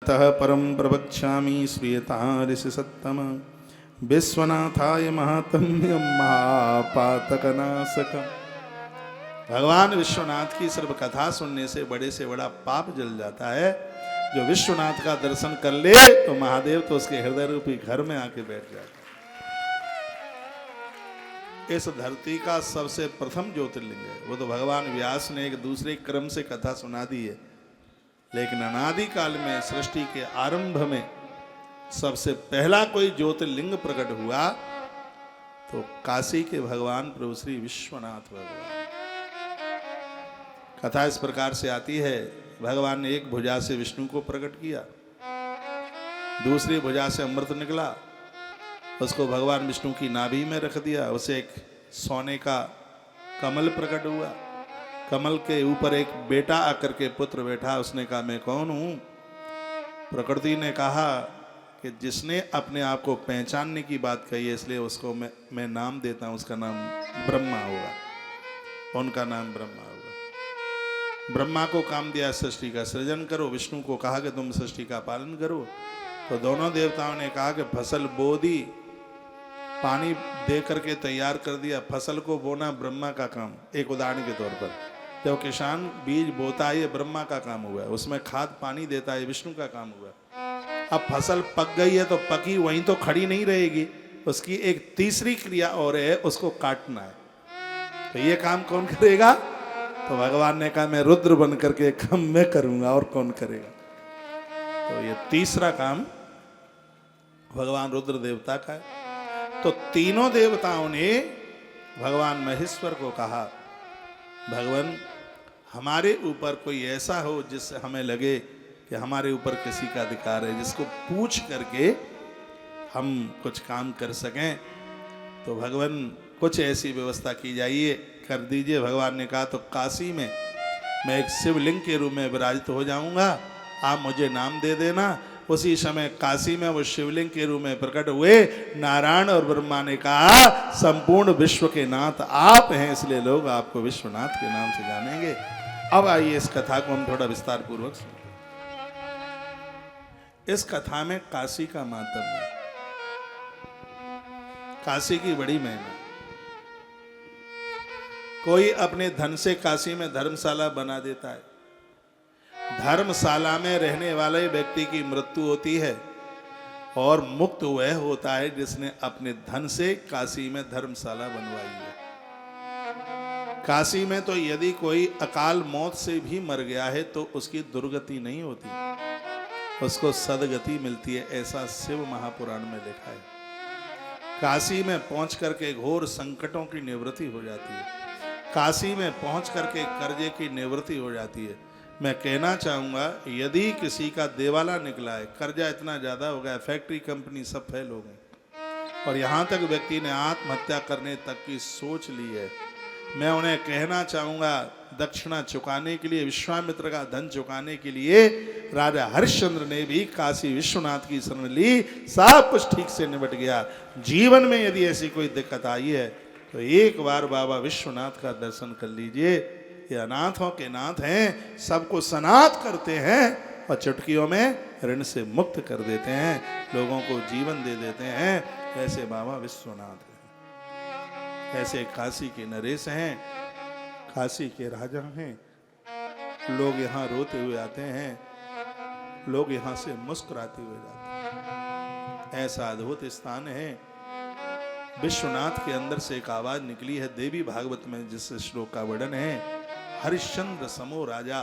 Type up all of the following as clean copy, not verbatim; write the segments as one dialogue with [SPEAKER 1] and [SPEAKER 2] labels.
[SPEAKER 1] ततः परम प्रवक्ष्यामि श्रूयतां सत्तम विश्वनाथाय महात्म्यं महापातकनाशकम्। भगवान विश्वनाथ की सिर्फ कथा सुनने से बड़ा पाप जल जाता है। जो विश्वनाथ का दर्शन कर ले तो महादेव तो उसके हृदय रूपी घर में आके बैठ जाता है। इस धरती का सबसे प्रथम ज्योतिर्लिंग है, वो तो भगवान व्यास ने एक दूसरे क्रम से कथा सुना दी है, लेकिन अनादि काल में सृष्टि के आरंभ में सबसे पहला कोई ज्योतिर्लिंग प्रकट हुआ तो काशी के भगवान प्रभु श्री विश्वनाथ भगवान। कथा इस प्रकार से आती है, भगवान ने एक भुजा से विष्णु को प्रकट किया, दूसरी भुजा से अमृत निकला, उसको भगवान विष्णु की नाभि में रख दिया। उसे एक सोने का कमल प्रकट हुआ, कमल के ऊपर एक बेटा आकर के पुत्र बैठा। उसने कहा मैं कौन हूं? प्रकृति ने कहा कि जिसने अपने आप को पहचानने की बात कही है इसलिए उसको मैं नाम देता हूं, उसका नाम ब्रह्मा होगा, उनका नाम ब्रह्मा होगा। ब्रह्मा को काम दिया सृष्टि का सृजन करो, विष्णु को कहा कि तुम सृष्टि का पालन करो। तो दोनों देवताओं ने कहा कि फसल बो दी, पानी दे करके तैयार कर दिया, फसल को बोना ब्रह्मा का काम। एक उदाहरण के तौर पर जब किसान बीज बोता है ये ब्रह्मा का काम हुआ, उसमें खाद पानी देता है विष्णु का काम हुआ। अब फसल पक गई है तो पकी वहीं तो खड़ी नहीं रहेगी, उसकी एक तीसरी क्रिया और है, उसको काटना है। तो ये काम कौन करेगा? तो भगवान ने कहा मैं रुद्र बन करके काम मैं करूंगा, और कौन करेगा? तो ये तीसरा काम भगवान रुद्र देवता का है। तो तीनों देवताओं ने भगवान महेश्वर को कहा भगवान हमारे ऊपर कोई ऐसा हो जिससे हमें लगे कि हमारे ऊपर किसी का अधिकार है, जिसको पूछ करके हम कुछ काम कर सकें। तो भगवान कुछ ऐसी व्यवस्था की जाइए, कर दीजिए। भगवान ने कहा तो काशी में मैं एक शिवलिंग के रूप में विराजित हो जाऊंगा, आप मुझे नाम दे देना। उसी समय काशी में वो शिवलिंग के रूप में प्रकट हुए। नारायण और ब्रह्मा ने कहा संपूर्ण विश्व के नाथ आप हैं, इसलिए लोग आपको विश्वनाथ के नाम से जानेंगे। अब आइए इस कथा को हम थोड़ा विस्तार पूर्वक सुनते हैं। इस कथा में काशी का मातम है, काशी की बड़ी महिमा। कोई अपने धन से काशी में धर्मशाला बना देता है, धर्मशाला में रहने वाले व्यक्ति की मृत्यु होती है और मुक्त वह होता है जिसने अपने धन से काशी में धर्मशाला बनवाई है। काशी में तो यदि कोई अकाल मौत से भी मर गया है तो उसकी दुर्गति नहीं होती, उसको सदगति मिलती है, ऐसा शिव महापुराण में लिखा है। काशी में पहुंच करके घोर संकटों की निवृत्ति हो जाती है, काशी में पहुंच करके कर्जे की निवृत्ति हो जाती है। मैं कहना चाहूँगा यदि किसी का देवाला निकला है, कर्जा इतना ज़्यादा हो गया, फैक्ट्री कंपनी सब फेल हो गई और यहाँ तक व्यक्ति ने आत्महत्या करने तक की सोच ली है, मैं उन्हें कहना चाहूँगा दक्षिणा चुकाने के लिए, विश्वामित्र का धन चुकाने के लिए राजा हरिश्चंद्र ने भी काशी विश्वनाथ की शरण ली, सब कुछ ठीक से निपट गया। जीवन में यदि ऐसी कोई दिक्कत आई है तो एक बार बाबा विश्वनाथ का दर्शन कर लीजिए। ये अनाथों के नाथ हैं, सबको सनाथ करते हैं और चुटकियों में ऋण से मुक्त कर देते हैं, लोगों को जीवन दे देते हैं। ऐसे बाबा विश्वनाथ हैं, ऐसे काशी के नरेश हैं, काशी के राजा हैं। लोग यहाँ रोते हुए आते हैं, लोग यहाँ से मुस्कुराते हुए जाते हैं। ऐसा अद्भुत स्थान है। विश्वनाथ के अंदर से एक आवाज निकली है, देवी भागवत में जिस श्लोक का वर्णन है, हरिश्चंद्र समो राजा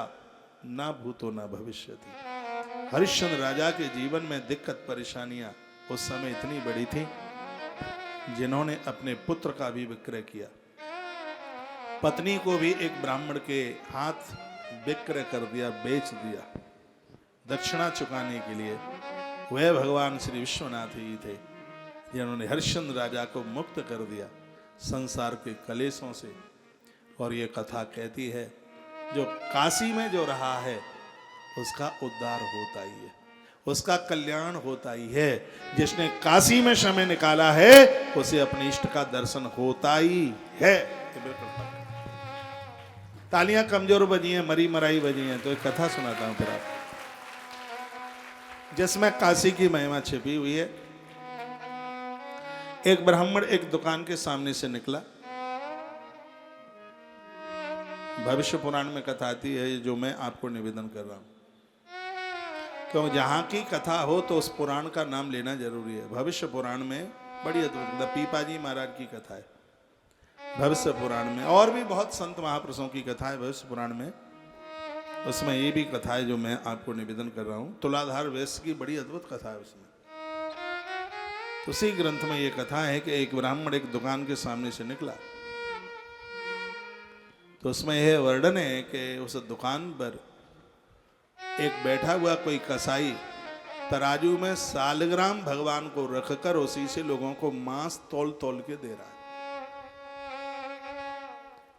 [SPEAKER 1] ना भूतो ना भविष्यति। हरिश्चंद्र राजा के जीवन में दिक्कत परेशानियां उस समय इतनी बड़ी थी, जिन्होंने अपने पुत्र का भी विक्रय किया, पत्नी को भी एक ब्राह्मण के हाथ विक्रय कर दिया, बेच दिया दक्षिणा चुकाने के लिए। वह भगवान श्री विश्वनाथ ही थे जिन्होंने हरिश्चंद्र राजा को मुक्त कर दिया संसार के कलेशों से। और ये कथा कहती है जो काशी में जो रहा है उसका उद्धार होता ही है, उसका कल्याण होता ही है। जिसने काशी में समय निकाला है उसे अपने इष्ट का दर्शन होता ही है। तालियां कमजोर बजी हैं, मरी मराई बजी हैं, तो एक कथा सुनाता हूं फिर आप। जिसमें काशी की महिमा छिपी हुई है। एक ब्राह्मण एक दुकान के सामने से निकला। भविष्य पुराण में कथा आती है जो मैं आपको निवेदन कर रहा हूं, क्योंकि जहां की कथा हो तो उस पुराण का नाम लेना जरूरी है। भविष्य पुराण में बड़ी अद्भुत पीपाजी महाराज की कथा है भविष्य पुराण में, और भी बहुत संत महापुरुषों की कथा है भविष्य पुराण में। उसमें ये भी कथा है जो मैं आपको निवेदन कर रहा हूं। तुलाधार वैश्य की बड़ी अद्भुत कथा है उसमें। तो उसी ग्रंथ में ये कथा है कि एक ब्राह्मण एक दुकान के सामने से निकला। तो उसमें यह वर्णन है कि उस दुकान पर एक बैठा हुआ कोई कसाई तराजू में सालग्राम भगवान को रखकर उसी से लोगों को मांस तौल तौल के दे रहा है।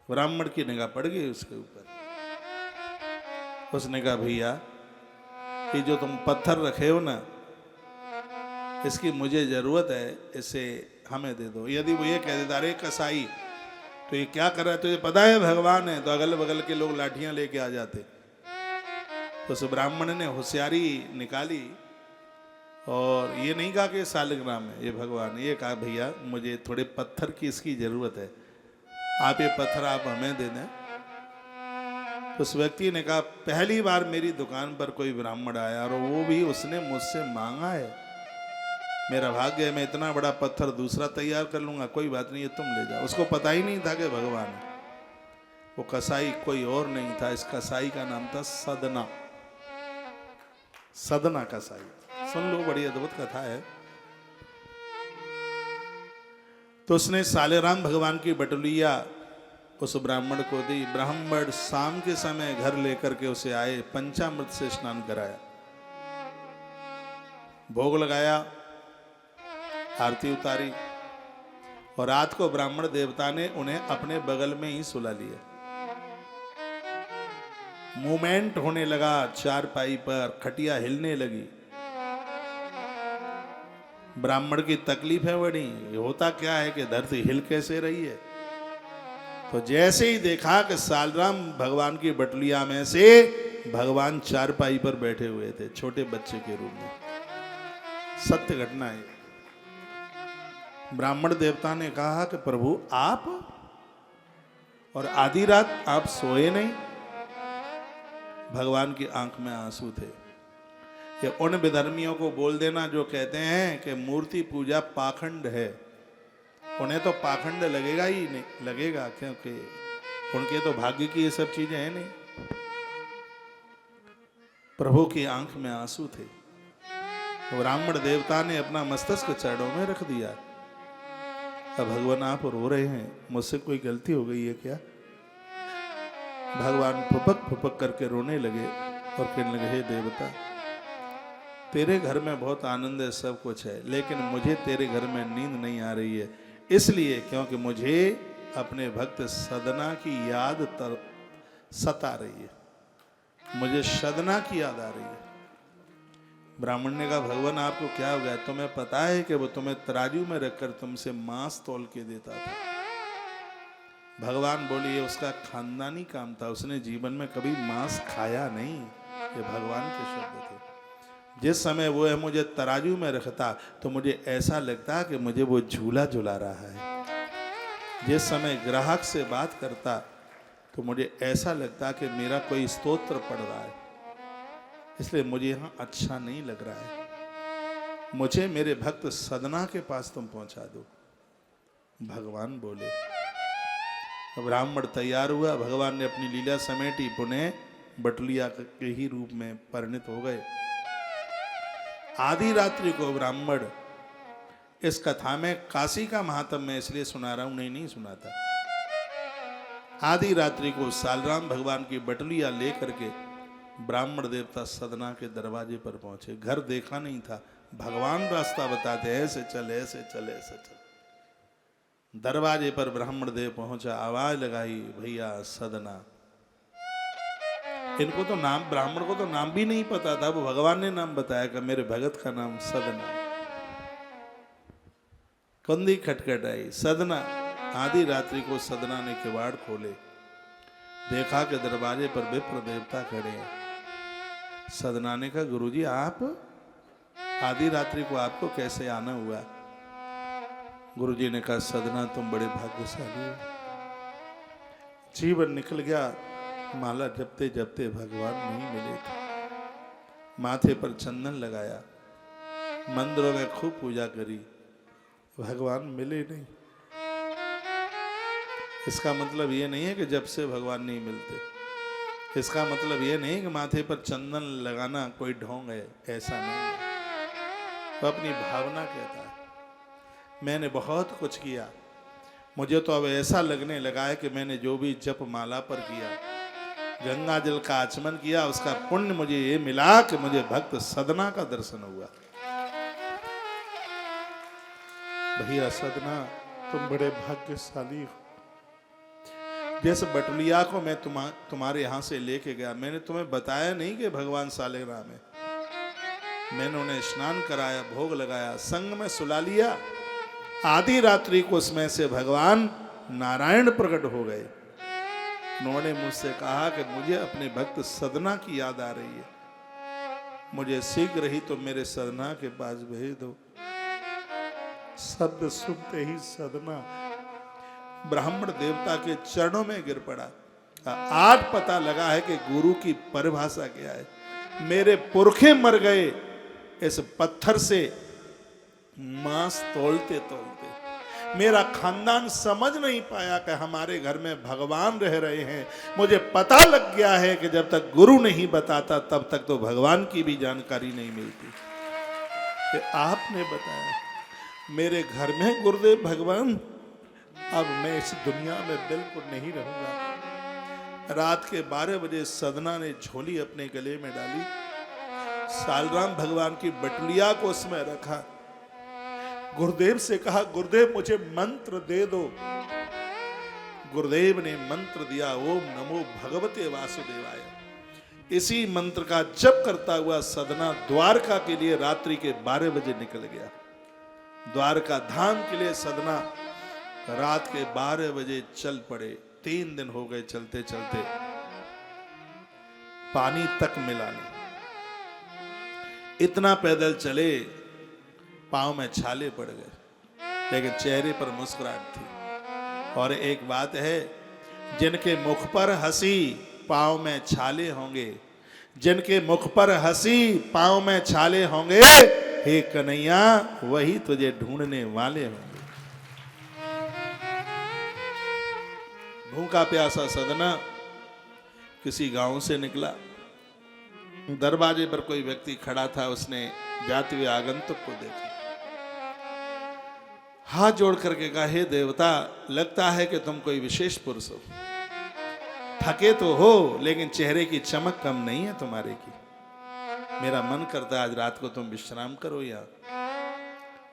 [SPEAKER 1] ब्राह्मण की निगाह पड़ गई उसके ऊपर। उसने कहा, भैया ये जो तुम पत्थर रखे हो ना, इसकी मुझे जरूरत है, इसे हमें दे दो। यदि वो ये कह देता, अरे कसाई तो ये क्या कर रहा है, तुझे पता है भगवान है, तो अगल बगल के लोग लाठियां लेके आ जाते। तो उस ब्राह्मण ने होशियारी निकाली और ये नहीं कहा कि ये सालग्राम है, ये भगवान। ये कहा, भैया मुझे थोड़े पत्थर की इसकी जरूरत है, आप ये पत्थर आप हमें दे दें। तो उस व्यक्ति ने कहा, पहली बार मेरी दुकान पर कोई ब्राह्मण आया और वो भी उसने मुझसे मांगा है। मेरा भाग्य है, मैं इतना बड़ा पत्थर दूसरा तैयार कर लूंगा, कोई बात नहीं है, तुम ले जाओ। उसको पता ही नहीं था कि भगवान है। वो कसाई कोई और नहीं था, इस कसाई का नाम था सदना। सदना कसाई, सुन लो, बड़ी अद्भुत कथा है। तो उसने सालेराम भगवान की बटुलिया उस ब्राह्मण को दी। ब्राह्मण शाम के समय घर लेकर के उसे आए, पंचामृत से स्नान कराया, भोग लगाया, आरती उतारी, और रात को ब्राह्मण देवता ने उन्हें अपने बगल में ही सुला लिया। मूवमेंट होने लगा चारपाई पर, खटिया हिलने लगी। ब्राह्मण की तकलीफ है बड़ी, होता क्या है कि धरती हिल कैसे रही है। तो जैसे ही देखा कि सालराम भगवान की बटुलिया में से भगवान चारपाई पर बैठे हुए थे, छोटे बच्चे के रूप में। सत्य घटना है। ब्राह्मण देवता ने कहा कि प्रभु आप, और आधी रात आप सोए नहीं। भगवान की आंख में आंसू थे। ये उन विधर्मियों को बोल देना जो कहते हैं कि मूर्ति पूजा पाखंड है। उन्हें तो पाखंड लगेगा ही नहीं, लगेगा, क्योंकि उनके तो भाग्य की ये सब चीजें हैं नहीं। प्रभु की आंख में आंसू थे। ब्राह्मण देवता ने अपना मस्तक चरणों में रख दिया। अब भगवान आप रो रहे हैं, मुझसे कोई गलती हो गई है क्या? भगवान फुपक फुपक करके रोने लगे और कहने लगे, हे देवता, तेरे घर में बहुत आनंद है, सब कुछ है, लेकिन मुझे तेरे घर में नींद नहीं आ रही है। इसलिए क्योंकि मुझे अपने भक्त सदना की याद सता रही है, मुझे सदना की याद आ रही है। ब्राह्मण ने कहा, भगवान आपको क्या हो गया? तुम्हें पता है कि वो तुम्हें तराजू में रखकर तुमसे मांस तौल के देता था। भगवान बोली, ये उसका खानदानी काम था, उसने जीवन में कभी मांस खाया नहीं। ये भगवान के शब्द थे। जिस समय वो है मुझे तराजू में रखता तो मुझे ऐसा लगता कि मुझे वो झूला झुला रहा है। जिस समय ग्राहक से बात करता तो मुझे ऐसा लगता कि मेरा कोई स्तोत्र पढ़ रहा है, इसलिए मुझे यहाँ अच्छा नहीं लग रहा है। मुझे मेरे भक्त सदना के पास तुम पहुंचा दो। भगवान बोले। ब्राह्मण तैयार हुआ, भगवान ने अपनी लीला समेटी, पुनः बटुलिया के ही रूप में परिणित हो गए। आधी रात्रि को ब्राह्मण, इस कथा में काशी का महात्म मैं इसलिए सुना रहा हूं, नहीं सुनाता। आधी रात्रि को सालराम भगवान की बटुलिया लेकर के ब्राह्मण देवता सदना के दरवाजे पर पहुंचे। घर देखा नहीं था, भगवान रास्ता बताते, ऐसे चल ऐसे चल ऐसे चल। दरवाजे पर ब्राह्मण देव पहुंचा, आवाज लगाई, भैया सदना। इनको तो नाम, ब्राह्मण को तो नाम भी नहीं पता था, वो भगवान ने नाम बताया कि मेरे भगत का नाम सदना। कुंदी खटखटाई, सदना। आधी रात्रि को सदना ने किवाड़ खोले, देखा कि दरवाजे पर विप्र देवता खड़े हैं। सदना ने कहा, गुरुजी आप? आधी रात्रि को आपको कैसे आना हुआ? गुरुजी ने कहा, सदना तुम बड़े भाग्यशाली हो। जीवन निकल गया, माला जपते जपते भगवान नहीं मिले थे। माथे पर चंदन लगाया, मंदिरों में खूब पूजा करी, भगवान मिले नहीं। इसका मतलब ये नहीं है कि जब से भगवान नहीं मिलते। इसका मतलब ये नहीं कि माथे पर चंदन लगाना कोई ढोंग है, ऐसा नहीं है। वो अपनी भावना कहता है। मैंने बहुत कुछ किया, मुझे तो अब ऐसा लगने लगा है कि मैंने जो भी जप माला पर किया, गंगा जल का आचमन किया, उसका पुण्य मुझे ये मिला कि मुझे भक्त सदना का दर्शन हुआ। भैया सदना तुम बड़े भाग्यशाली हो। जिस बटुलिया को मैं तुम्हारे यहां से लेके गया, मैंने तुम्हें बताया नहीं कि भगवान सालेग्राम है। मैंने उन्हें स्नान कराया, भोग लगाया, संग में सुला लिया। आधी रात्रि को उसमें से भगवान नारायण प्रकट हो गए। उन्होंने मुझसे कहा कि मुझे अपने भक्त सदना की याद आ रही है, मुझे शीघ्र ही तुम मेरे सदना के पास भेज दो। शब्द सुनते ही सदना ब्राह्मण देवता के चरणों में गिर पड़ा। आज पता लगा है कि गुरु की परिभाषा क्या है। मेरे पुरखे मर गए इस पत्थर से मांस तोलते तोलते। मेरा खानदान समझ नहीं पाया कि हमारे घर में भगवान रह रहे हैं। मुझे पता लग गया है कि जब तक गुरु नहीं बताता तब तक तो भगवान की भी जानकारी नहीं मिलती। कि आपने बताया मेरे घर में गुरुदेव भगवान, अब मैं इस दुनिया में बिल्कुल नहीं रहूंगा। रात के 12 बजे सदना ने झोली अपने गले में डाली, सालराम भगवान की बटुलिया को उसमें रखा, गुरुदेव से कहा, गुरुदेव मुझे मंत्र दे दो। गुरुदेव ने मंत्र दिया, ओम नमो भगवते वासुदेवाय। इसी मंत्र का जप करता हुआ सदना द्वारका के लिए रात्रि के 12 बजे निकल गया। द्वारका धाम के लिए सदना रात के 12 बजे चल पड़े। 3 दिन हो गए चलते चलते, पानी तक मिला नहीं। इतना पैदल चले, पांव में छाले पड़ गए, लेकिन चेहरे पर मुस्कुराहट थी। और एक बात है, जिनके मुख पर हंसी पांव में छाले होंगे, जिनके मुख पर हंसी पांव में छाले होंगे, हे कन्हैया वही तुझे ढूंढने वाले होंगे। भूखा प्यासा सदना किसी गांव से निकला। दरवाजे पर कोई व्यक्ति खड़ा था, उसने जाते हुए आगंतुक को देखा, हाथ जोड़ करके कहा, हे देवता, लगता है कि तुम कोई विशेष पुरुष हो। थके तो हो लेकिन चेहरे की चमक कम नहीं है तुम्हारे की। मेरा मन करता है आज रात को तुम विश्राम करो या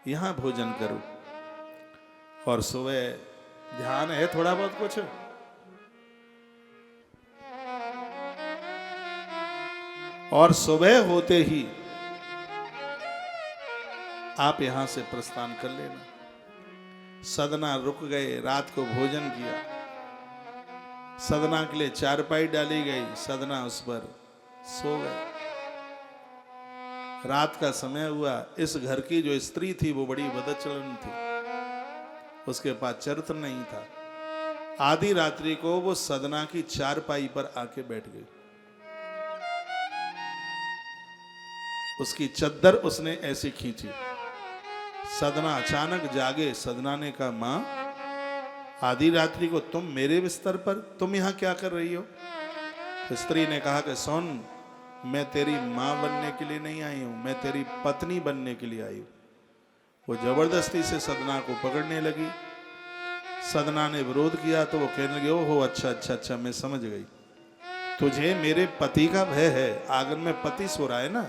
[SPEAKER 1] यहां भोजन करो, और सुबह ध्यान है थोड़ा बहुत कुछ। और सुबह होते ही आप यहां से प्रस्थान कर लेना। सदना रुक गए, रात को भोजन किया, सदना के लिए चारपाई डाली गई, सदना उस पर सो गए। रात का समय हुआ। इस घर की जो स्त्री थी वो बड़ी बदचलन थी, उसके पास चरित्र नहीं था। आधी रात्रि को वो सदना की चारपाई पर आके बैठ गई। उसकी चद्दर उसने ऐसी खींची। सदना अचानक जागे। सदना ने कहा, मां, आधी रात्रि को तुम मेरे बिस्तर पर, तुम यहां क्या कर रही हो? स्त्री ने कहा कि सुन, मैं तेरी मां बनने के लिए नहीं आई हूं, मैं तेरी पत्नी बनने के लिए आई हूं। वो जबरदस्ती से सदना को पकड़ने लगी। सदना ने विरोध किया तो वो कहने लगी, ओहो अच्छा अच्छा अच्छा, मैं समझ गई, तुझे मेरे पति का भय है। आंगन में पति सो रहा है ना,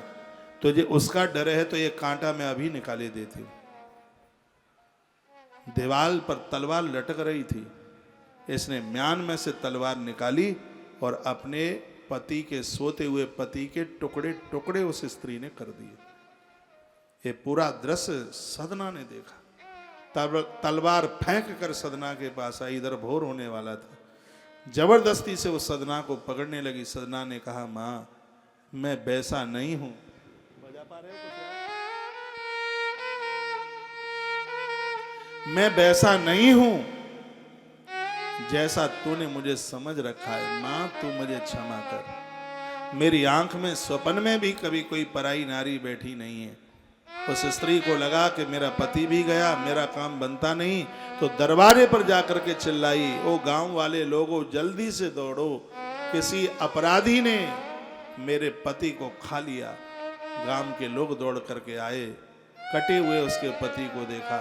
[SPEAKER 1] तुझे उसका डर है, तो ये कांटा मैं अभी निकाले देती हूं। दीवाल पर तलवार लटक रही थी, इसने म्यान में से तलवार निकाली और अपने पति के, सोते हुए पति के टुकड़े टुकड़े उस स्त्री ने कर दिए। ये पूरा दृश्य सदना ने देखा। तब तलवार फेंक कर सदना के पास आई। इधर भोर होने वाला था, जबरदस्ती से उस सदना को पकड़ने लगी। सदना ने कहा, मां, मैं वैसा नहीं हूं। बजा पा रहे हो कुछ? मैं वैसा नहीं हूं जैसा तूने मुझे समझ रखा है। मां, तू मुझे क्षमा कर। मेरी आंख में स्वप्न में भी कभी कोई पराई नारी बैठी नहीं है। उस स्त्री को लगा कि मेरा पति भी गया, मेरा काम बनता नहीं, तो दरवाजे पर जाकर के चिल्लाई, ओ गांव वाले लोगों, जल्दी से दौड़ो, किसी अपराधी ने मेरे पति को खा लिया। गांव के लोग दौड़ करके आए, कटे हुए उसके पति को देखा।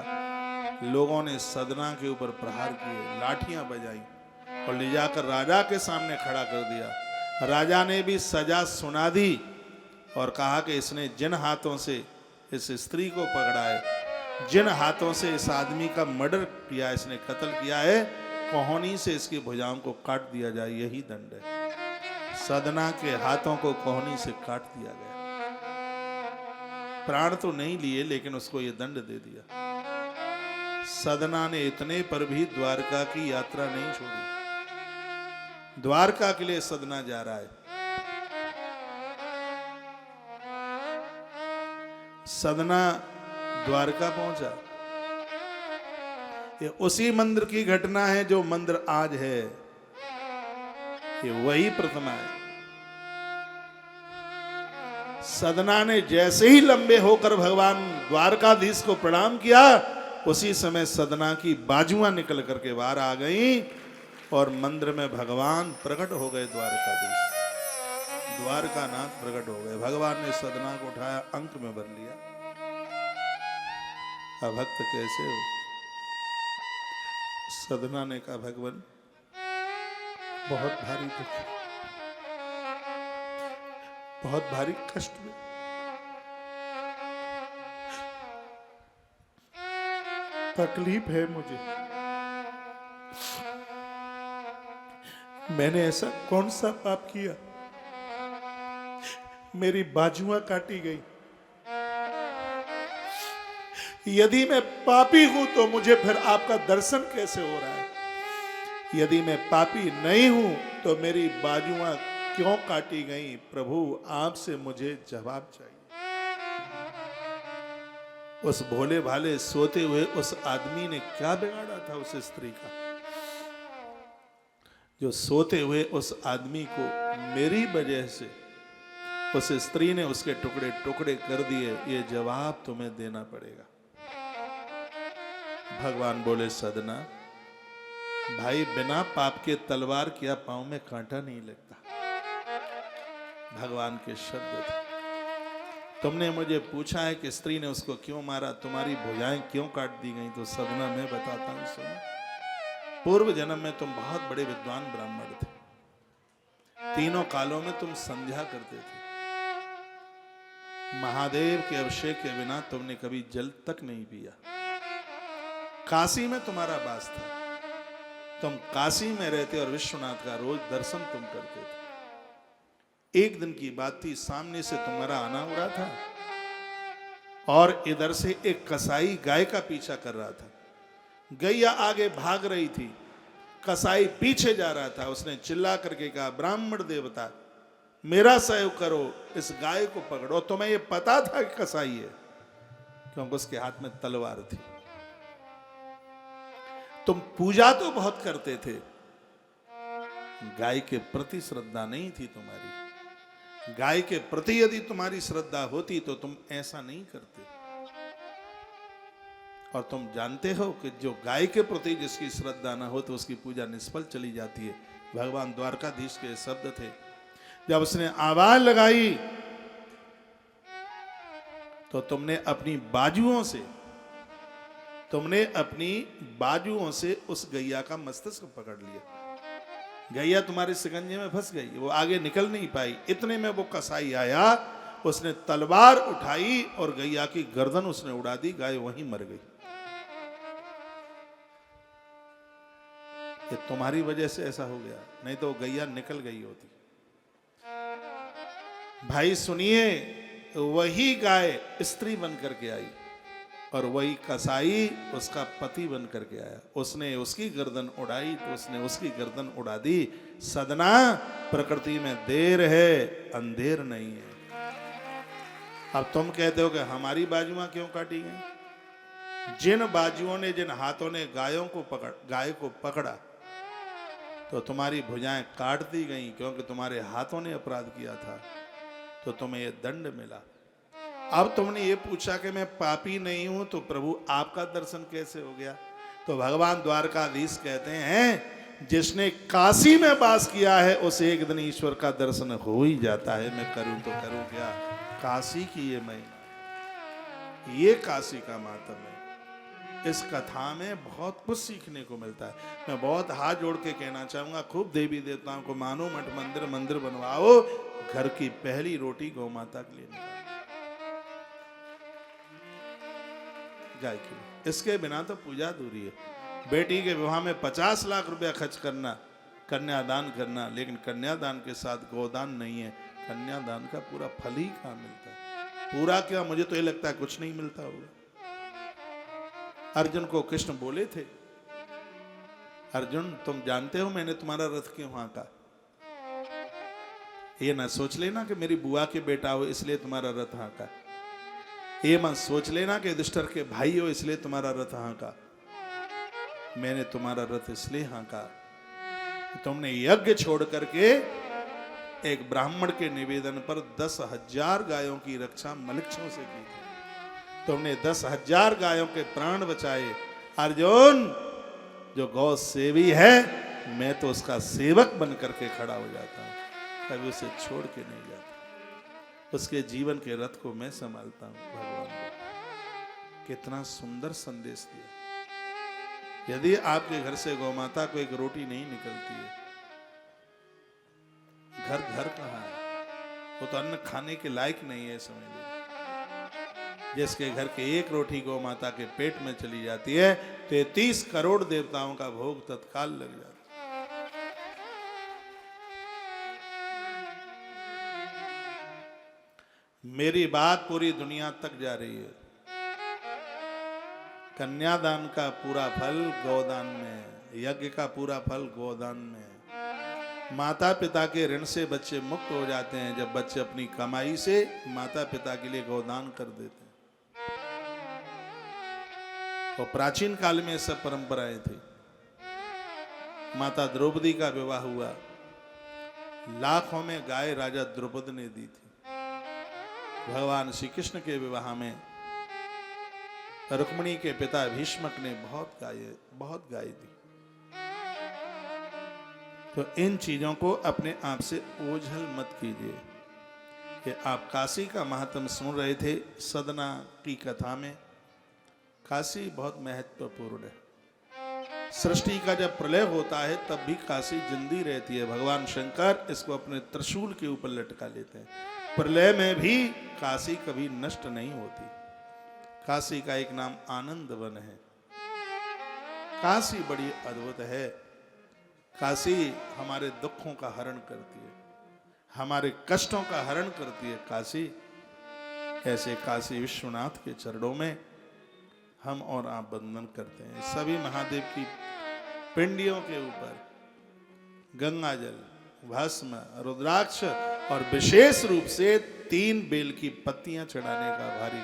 [SPEAKER 1] लोगों ने सदना के ऊपर प्रहार किए, लाठियां बजाई और ले जाकर राजा के सामने खड़ा कर दिया। राजा ने भी सजा सुना दी और कहा कि इसने जिन हाथों से इस स्त्री को पकड़ा है, जिन हाथों से इस आदमी का मर्डर किया, इसने कत्ल किया है, कोहनी से इसकी भुजाओं को काट दिया जाए, यही दंड है। सदना के हाथों को कोहनी से काट दिया गया। प्राण तो नहीं लिए, लेकिन उसको यह दंड दे दिया। सदना ने इतने पर भी द्वारका की यात्रा नहीं छोड़ी। द्वारका के लिए सदना जा रहा है। सदना द्वारका पहुंचा। ये उसी मंदिर की घटना है जो मंदिर आज है, ये वही प्रतिमा है। सदना ने जैसे ही लंबे होकर भगवान द्वारकाधीश को प्रणाम किया, उसी समय सदना की बाजुआं निकल करके बाहर आ गई और मंदिर में भगवान प्रकट हो गए। द्वारकाधीश, द्वारकानाथ प्रकट हो गए। भगवान ने सदना को उठाया, अंक में भर लिया। भक्त कैसे हो? सदना ने कहा, भगवान बहुत भारी दुख, बहुत भारी कष्ट में, तकलीफ है मुझे। मैंने ऐसा कौन सा पाप किया, मेरी बाजुआं काटी गई। यदि मैं पापी हूं तो मुझे फिर आपका दर्शन कैसे हो रहा है? यदि मैं पापी नहीं हूं तो मेरी बाजुआं क्यों काटी गई? प्रभु, आपसे मुझे जवाब चाहिए। उस भोले भाले सोते हुए उस आदमी ने क्या बिगाड़ा था उस स्त्री का, जो सोते हुए उस आदमी को मेरी वजह से उस स्त्री ने उसके टुकड़े टुकड़े कर दिए? ये जवाब तुम्हें देना पड़ेगा। भगवान बोले, सदना भाई, बिना पाप के तलवार किया पांव में कांटा नहीं लगता। भगवान के शब्द थे। तुमने मुझे पूछा है कि स्त्री ने उसको क्यों मारा, तुम्हारी भुजाएं क्यों काट दी गई, तो सदना मैं बताता हूं, सुनो। पूर्व जन्म में तुम बहुत बड़े विद्वान ब्राह्मण थे। तीनों कालों में तुम संध्या करते थे। महादेव के अभिषेक के बिना तुमने कभी जल तक नहीं पिया। काशी में तुम्हारा वास था, तुम काशी में रहते और विश्वनाथ का रोज दर्शन तुम करते थे। एक दिन की बात थी, सामने से तुम्हारा आना हो रहा था और इधर से एक कसाई गाय का पीछा कर रहा था। गैया आगे भाग रही थी, कसाई पीछे जा रहा था। उसने चिल्ला करके कहा, ब्राह्मण देवता, मेरा सहयोग करो, इस गाय को पकड़ो। तुम्हें यह पता था कि कसाई है, क्योंकि उसके हाथ में तलवार थी। तुम पूजा तो बहुत करते थे, गाय के प्रति श्रद्धा नहीं थी तुम्हारी। गाय के प्रति यदि तुम्हारी श्रद्धा होती तो तुम ऐसा नहीं करते। और तुम जानते हो कि जो गाय के प्रति जिसकी श्रद्धा ना हो तो उसकी पूजा निष्फल चली जाती है। भगवान द्वारकाधीश के शब्द थे। जब उसने आवाज लगाई तो तुमने अपनी बाजुओं से उस गैया का मस्तिष्क पकड़ लिया। गैया तुम्हारे शिकंजे में फंस गई, वो आगे निकल नहीं पाई। इतने में वो कसाई आया, उसने तलवार उठाई और गैया की गर्दन उसने उड़ा दी। गाय वहीं मर गई। ये तुम्हारी वजह से ऐसा हो गया, नहीं तो गैया निकल गई होती। भाई सुनिए, वही गाय स्त्री बन करके आई और वही कसाई उसका पति बन करके आया। उसने उसकी गर्दन उड़ाई तो उसने उसकी गर्दन उड़ा दी। सदना, प्रकृति में देर है, अंधेर नहीं है। अब तुम कहते हो कि हमारी बाजुआं क्यों काटी गई? जिन बाजुओं ने, जिन हाथों ने गाय को पकड़ा तो तुम्हारी भुजाएं काट दी गई, क्योंकि तुम्हारे हाथों ने अपराध किया था, तो तुम्हें यह दंड मिला। अब तुमने ये पूछा कि मैं पापी नहीं हूं, तो प्रभु आपका दर्शन कैसे हो गया? तो भगवान द्वारकाधीश कहते हैं, जिसने काशी में वास किया है उसे एक दिन ईश्वर का दर्शन हो ही जाता है। मैं करूं तो करूं क्या? काशी की ये महिमा, ये काशी का मातम है। इस कथा में बहुत कुछ सीखने को मिलता है। मैं बहुत हाथ जोड़ के कहना चाहूंगा, खूब देवी देवताओं को मानो, मठ मंदिर बनवाओ, घर की पहली रोटी गौ माता के लिए निकालो, गाय के लिए। इसके बिना तो पूजा अधूरी है। बेटी के विवाह में 50 लाख रुपया खर्च करना, कन्यादान करना, लेकिन कन्यादान के साथ गोदान नहीं है। कन्यादान का पूरा फल ही कहाँ मिलता है? पूरा क्या, मुझे तो ये लगता है कुछ नहीं मिलता होगा। अर्जुन को कृष्ण बोले थे, अर्जुन तुम जानते हो मैंने तुम्हारा रथ क्यों हाँका? ये ना सोच लेना कि मेरी बुआ के बेटा हो इसलिए तुम्हारा रथ हाँका। ये मत सोच लेना कि युधिष्ठिर के भाई हो इसलिए तुम्हारा रथ हाँका। मैंने तुम्हारा रथ इसलिए हाँका, तुमने यज्ञ छोड़ करके एक ब्राह्मण के निवेदन पर 10,000 गायों की रक्षा मलिक्षों से की थी। तुमने 10,000 गायों के प्राण बचाए। अर्जुन, जो गौ सेवी है, मैं तो उसका सेवक बन करके खड़ा हो जाता हूं, कभी उसे छोड़ के नहीं जाता। उसके जीवन के रथ को मैं संभालता हूं। भगवान को कितना सुंदर संदेश दिया। यदि आपके घर से गौ माता को एक रोटी नहीं निकलती है, घर कहाँ है? वो तो अन्न खाने के लायक नहीं है, समझ लीजिए। जिसके घर के एक रोटी गौ माता के पेट में चली जाती है तो 30 करोड़ देवताओं का भोग तत्काल लग जाता है। मेरी बात पूरी दुनिया तक जा रही है। कन्यादान का पूरा फल गोदान में, यज्ञ का पूरा फल गोदान में। माता पिता के ऋण से बच्चे मुक्त हो जाते हैं जब बच्चे अपनी कमाई से माता पिता के लिए गोदान कर देते हैं। तो प्राचीन काल में सब परंपराएं थी। माता द्रौपदी का विवाह हुआ, लाखों में गाय राजा द्रुपद ने दी थी। भगवान श्री कृष्ण के विवाह में रुक्मिणी के पिता भीष्मक ने बहुत गाय दी। तो इन चीजों को अपने आप से ओझल मत कीजिए। कि आप काशी का महात्म सुन रहे थे सदना की कथा में। काशी बहुत महत्वपूर्ण है। सृष्टि का जब प्रलय होता है तब भी काशी जिंदी रहती है। भगवान शंकर इसको अपने त्रिशूल के ऊपर लटका लेते हैं। प्रलय में भी काशी कभी नष्ट नहीं होती। काशी का एक नाम आनंद वन है। काशी बड़ी अद्भुत है। काशी हमारे दुखों का हरण करती है, हमारे कष्टों का हरण करती है काशी। ऐसे काशी विश्वनाथ के चरणों में हम और आप वंदन करते हैं। सभी महादेव की पिंडियों के ऊपर गंगा जल, भस्म, रुद्राक्ष और विशेष रूप से 3 बेल की पत्तियां चढ़ाने का भारी